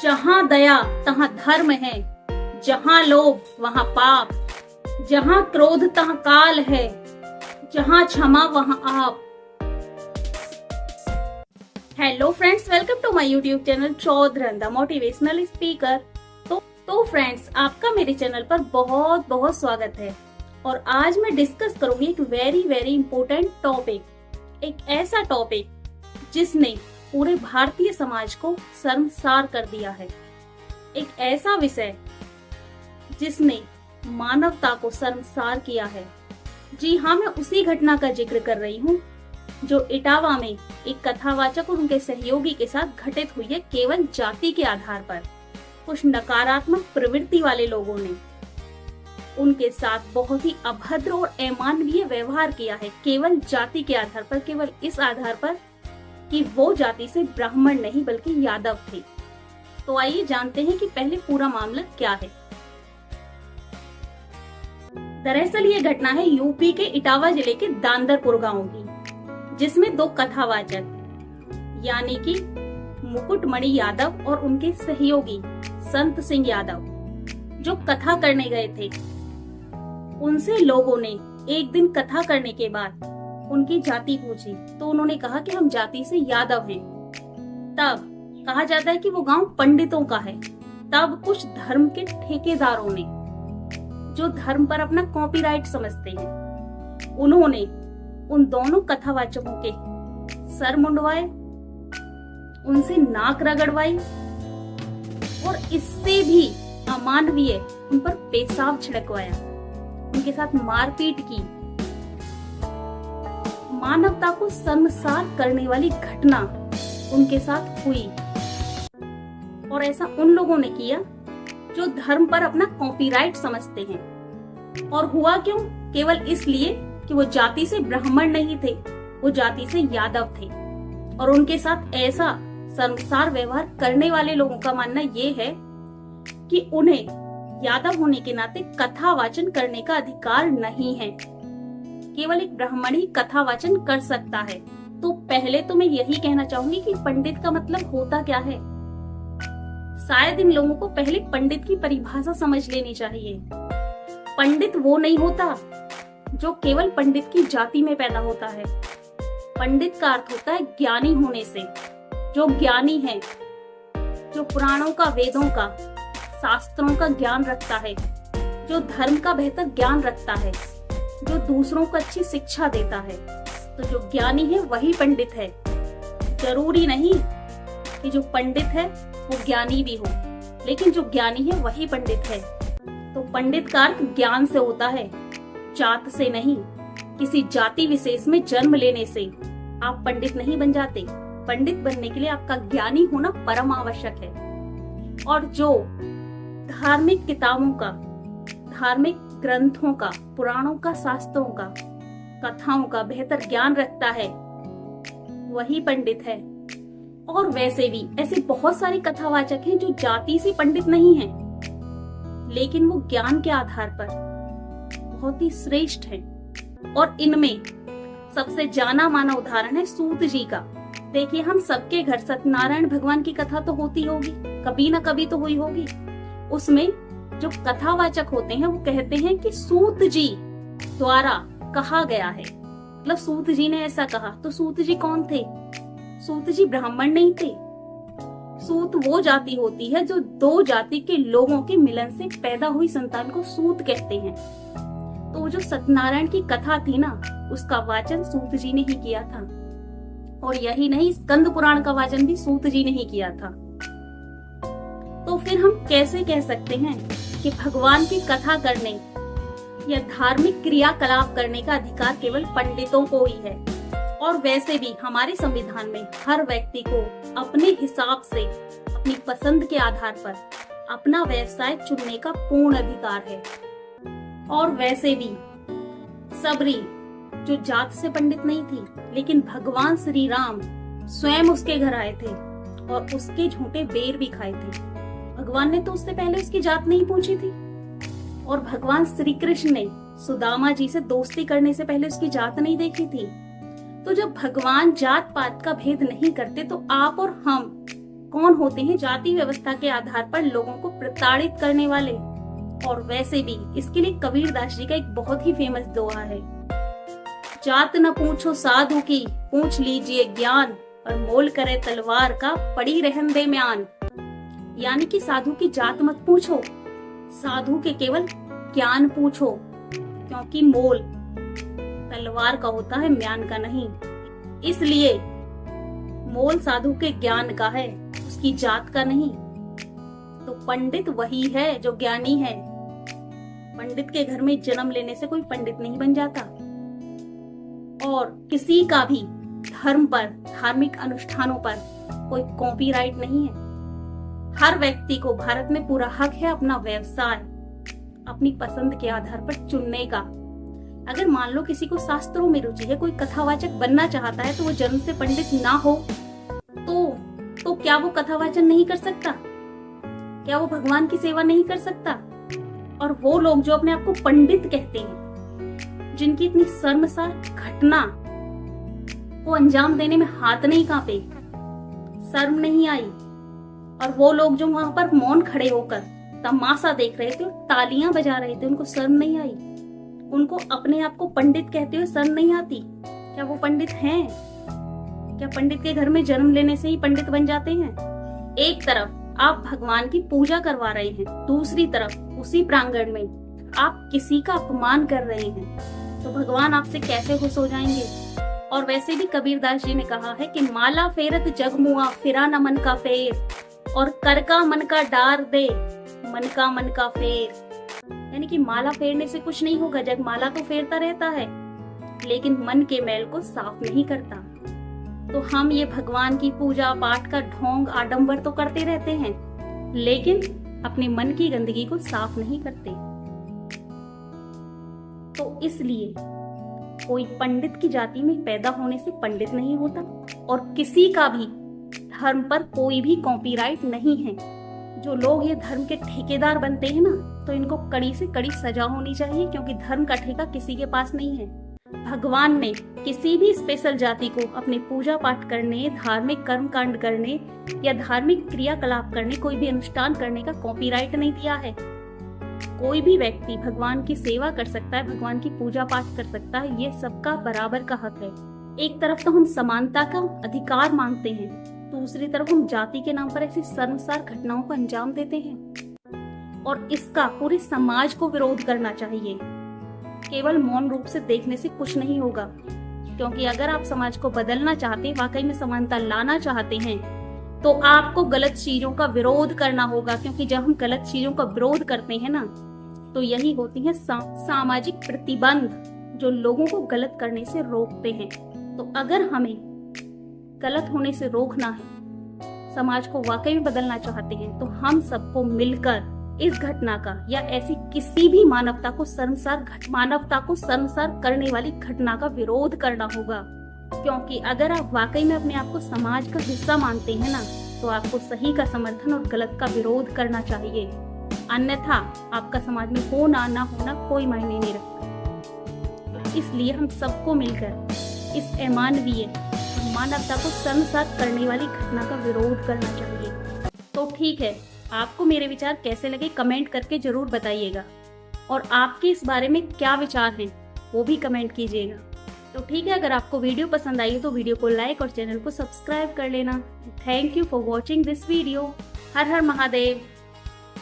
जहाँ दया तहाँ धर्म है, जहाँ लोभ वहाँ पाप, जहाँ क्रोध तहाँ काल है, जहाँ क्षमा वहाँ आप। Hello friends, welcome to my YouTube channel Chaudharan the motivational speaker. तो फ्रेंड्स, आपका मेरे चैनल पर बहुत बहुत स्वागत है। और आज मैं डिस्कस करूंगी एक वेरी वेरी इंपॉर्टेंट टॉपिक, एक ऐसा टॉपिक जिसने पूरे भारतीय समाज को शर्मसार कर दिया है। एक ऐसा विषय जिसने मानवता को शर्मसार किया है। जी हाँ, मैं उसी घटना का जिक्र कर रही हूँ जो इटावा में एक कथावाचक और उनके सहयोगी के साथ घटित हुई है। केवल जाति के आधार पर कुछ नकारात्मक प्रवृत्ति वाले लोगों ने उनके साथ बहुत ही अभद्र और अमानवीय व्यवहार किया है, केवल जाति के आधार पर, केवल इस आधार पर कि वो जाति से ब्राह्मण नहीं बल्कि यादव थे। तो आइए जानते हैं कि पहले पूरा मामला क्या है। दरअसल ये घटना है यूपी के इटावा जिले के दांदरपुर गांव की, जिसमें दो कथावाचक यानी कि मुकुटमणि यादव और उनके सहयोगी संत सिंह यादव जो कथा करने गए थे, उनसे लोगों ने एक दिन कथा करने के बाद उनकी जाति पूछी तो उन्होंने कहा कि हम जाति से यादव हैं। तब कहा जाता है कि वो गांव पंडितों का है। तब कुछ धर्म के ठेकेदारों ने, जो धर्म पर अपना कॉपीराइट समझते हैं, उन्होंने उन दोनों कथावाचकों के सर मुंडवाए, उनसे नाक रगड़वाई और इससे भी अमानवीय उन पर पेशाब छिड़कवाया, उनके साथ मारपीट की। मानवता को शर्मसार करने वाली घटना उनके साथ हुई। और ऐसा उन लोगों ने किया जो धर्म पर अपना कॉपीराइट समझते हैं। और हुआ क्यों? केवल इसलिए कि वो जाति से ब्राह्मण नहीं थे, वो जाति से यादव थे। और उनके साथ ऐसा शर्मसार व्यवहार करने वाले लोगों का मानना ये है कि उन्हें यादव होने के नाते कथा वाचन करने का अधिकार नहीं है, केवल एक ब्राह्मण ही कथा वाचन कर सकता है। तो पहले तो मैं यही कहना चाहूंगी कि पंडित का मतलब होता क्या है। शायद इन लोगों को पहले पंडित की परिभाषा समझ लेनी चाहिए। पंडित वो नहीं होता जो केवल पंडित की जाति में पैदा होता है। पंडित का अर्थ होता है ज्ञानी होने से। जो ज्ञानी है, जो पुराणों का, वेदों का, शास्त्रों का ज्ञान रखता है, जो धर्म का बेहतर ज्ञान रखता है, जो दूसरों को अच्छी शिक्षा देता है, तो जो ज्ञानी है वही पंडित है। जरूरी नहीं कि जो पंडित है वो ज्ञानी भी हो, लेकिन जो ज्ञानी है वही पंडित है। तो पंडित का अर्थ ज्ञान से होता है, जात से नहीं। किसी जाति विशेष में जन्म लेने से आप पंडित नहीं बन जाते। पंडित बनने के लिए आपका ज्ञानी होना परम आवश्यक है। और जो धार्मिक किताबों का, धार्मिक ग्रंथों का, पुराणों का, शास्त्रों का, कथाओं का बेहतर ज्ञान रखता है वही पंडित है। और वैसे भी ऐसे बहुत सारे कथावाचक हैं जो जाति से पंडित नहीं हैं, लेकिन वो ज्ञान के आधार पर बहुत ही श्रेष्ठ हैं। और इनमें सबसे जाना माना उदाहरण है सूत जी का। देखिए, हम सबके घर सत्यनारायण भगवान की कथा तो होती होगी, कभी ना कभी तो हुई होगी। उसमें जो कथावाचक होते हैं वो कहते हैं कि सूत जी द्वारा कहा गया है, मतलब सूत जी ने ऐसा कहा। तो सूत जी कौन थे? सूत जी ब्राह्मण नहीं थे। सूत वो जाति होती है जो दो जाति के लोगों के मिलन से पैदा हुई संतान को सूत कहते हैं। तो जो सत्यनारायण की कथा थी ना, उसका वाचन सूत जी ने ही किया था। और यही नहीं, स्कंद पुराण का वाचन भी सूत जी ने ही किया था। तो फिर हम कैसे कह सकते हैं कि भगवान की कथा करने या धार्मिक क्रियाकलाप करने का अधिकार केवल पंडितों को ही है? और वैसे भी हमारे संविधान में हर व्यक्ति को अपने हिसाब से, अपनी पसंद के आधार पर अपना व्यवसाय चुनने का पूर्ण अधिकार है। और वैसे भी सबरी जो जात से पंडित नहीं थी, लेकिन भगवान श्री राम स्वयं उसके घर आए थे और उसके झूठे बेर भी खाए थे। भगवान ने तो उससे पहले उसकी जात नहीं पूछी थी। और भगवान श्री कृष्ण ने सुदामा जी से दोस्ती करने से पहले उसकी जात नहीं देखी थी। तो जब भगवान जात पात का भेद नहीं करते तो आप और हम कौन होते हैं जाति व्यवस्था के आधार पर लोगों को प्रताड़ित करने वाले। और वैसे भी इसके लिए कबीरदास जी का एक बहुत ही फेमस दोहा है, जात न पूछो साधु की, पूछ लीजिए ज्ञान, और मोल करे तलवार का, पड़ी रहन दे म्यान। यानी कि साधु की जात मत पूछो, साधु के केवल ज्ञान पूछो, क्योंकि मोल तलवार का होता है, म्यान का नहीं। इसलिए मोल साधु के ज्ञान का है, उसकी जात का नहीं। तो पंडित वही है जो ज्ञानी है। पंडित के घर में जन्म लेने से कोई पंडित नहीं बन जाता। और किसी का भी धर्म पर, धार्मिक अनुष्ठानों पर कोई कॉपीराइट नहीं है। हर व्यक्ति को भारत में पूरा हक है अपना व्यवसाय अपनी पसंद के आधार पर चुनने का। अगर मान लो किसी को शास्त्रों में रुचि है, कोई कथावाचक बनना चाहता है, तो वो जन्म से पंडित ना हो तो क्या वो कथावाचन नहीं कर सकता? क्या वो भगवान की सेवा नहीं कर सकता? और वो लोग जो अपने आप को पंडित कहते हैं, जिनकी इतनी शर्मसार घटना को अंजाम देने में हाथ नहीं कांपे, शर्म नहीं आई, और वो लोग जो वहां पर मौन खड़े होकर तमाशा देख रहे थे और तालियां बजा रहे थे, उनको शर्म नहीं आई? उनको अपने आप को पंडित कहते हुए शर्म नहीं आती? क्या वो पंडित हैं? क्या पंडित के घर में जन्म लेने से ही पंडित बन जाते हैं? एक तरफ आप भगवान की पूजा करवा रहे हैं, दूसरी तरफ उसी प्रांगण में आप किसी का अपमान कर रहे हैं, तो भगवान आपसे कैसे खुश हो जाएंगे? और वैसे भी कबीरदास जी ने कहा है कि माला फेरत जग मुआ, फिरा न मन का फेर, और कर का मन का डार दे, मन का फेर। यानी कि माला फेरने से कुछ नहीं होगा, जग माला तो फेरता रहता है, लेकिन मन के मैल को साफ नहीं करता। तो हम ये भगवान की पूजा पाठ का ढोंग आडंबर तो करते रहते हैं, लेकिन अपने मन की गंदगी को साफ नहीं करते। तो इसलिए कोई पंडित की जाति में पैदा होने से पंडित नहीं होता, और किसी का भी धर्म पर कोई भी कॉपीराइट नहीं है। जो लोग ये धर्म के ठेकेदार बनते हैं ना, तो इनको कड़ी से कड़ी सजा होनी चाहिए, क्योंकि धर्म का ठेका किसी के पास नहीं है। भगवान ने किसी भी स्पेशल जाति को अपने पूजा पाठ करने, धार्मिक कर्म कांड करने या धार्मिक क्रियाकलाप करने, कोई भी अनुष्ठान करने का कॉपीराइट नहीं दिया है। कोई भी व्यक्ति भगवान की सेवा कर सकता है, भगवान की पूजा पाठ कर सकता है, ये सबका बराबर का हक है। एक तरफ तो हम समानता का अधिकार मांगते हैं, दूसरी तरफ हम जाति के नाम पर ऐसी शर्मसार घटनाओं को अंजाम देते हैं, और इसका पूरे समाज को विरोध करना चाहिए। केवल मौन रूप से देखने से कुछ नहीं होगा, क्योंकि अगर आप समाज को बदलना चाहते हैं, वाकई में समानता लाना चाहते हैं, तो आपको गलत चीजों का विरोध करना होगा। क्योंकि जब हम गलत चीजों का विरोध करते हैं ना, तो यही होती है सामाजिक प्रतिबंध, जो लोगों को गलत करने से रोकते हैं। तो अगर हमें गलत होने से रोकना है, समाज को वाकई में बदलना चाहते हैं, तो हम सबको मिलकर इस घटना का या ऐसी किसी भी मानवता को शर्मसार करने वाली घटना का विरोध करना होगा। क्योंकि अगर आप वाकई में अपने आप को समाज का हिस्सा मानते हैं ना, तो आपको सही का समर्थन और गलत का विरोध करना चाहिए। अन्यथा आपका समाज में होना ना होना कोई मायने नहीं रखता। इसलिए हम सबको मिलकर इस अमानवीय और मानवता को शर्मसार करने वाली घटना का विरोध करना चाहिए। तो ठीक है, आपको मेरे विचार कैसे लगे कमेंट करके जरूर बताइएगा, और आपके इस बारे में क्या विचार हैं वो भी कमेंट कीजिएगा। तो ठीक है, अगर आपको वीडियो पसंद आई तो वीडियो को लाइक और चैनल को सब्सक्राइब कर लेना। Thank you for watching this video. Her her Mahadev.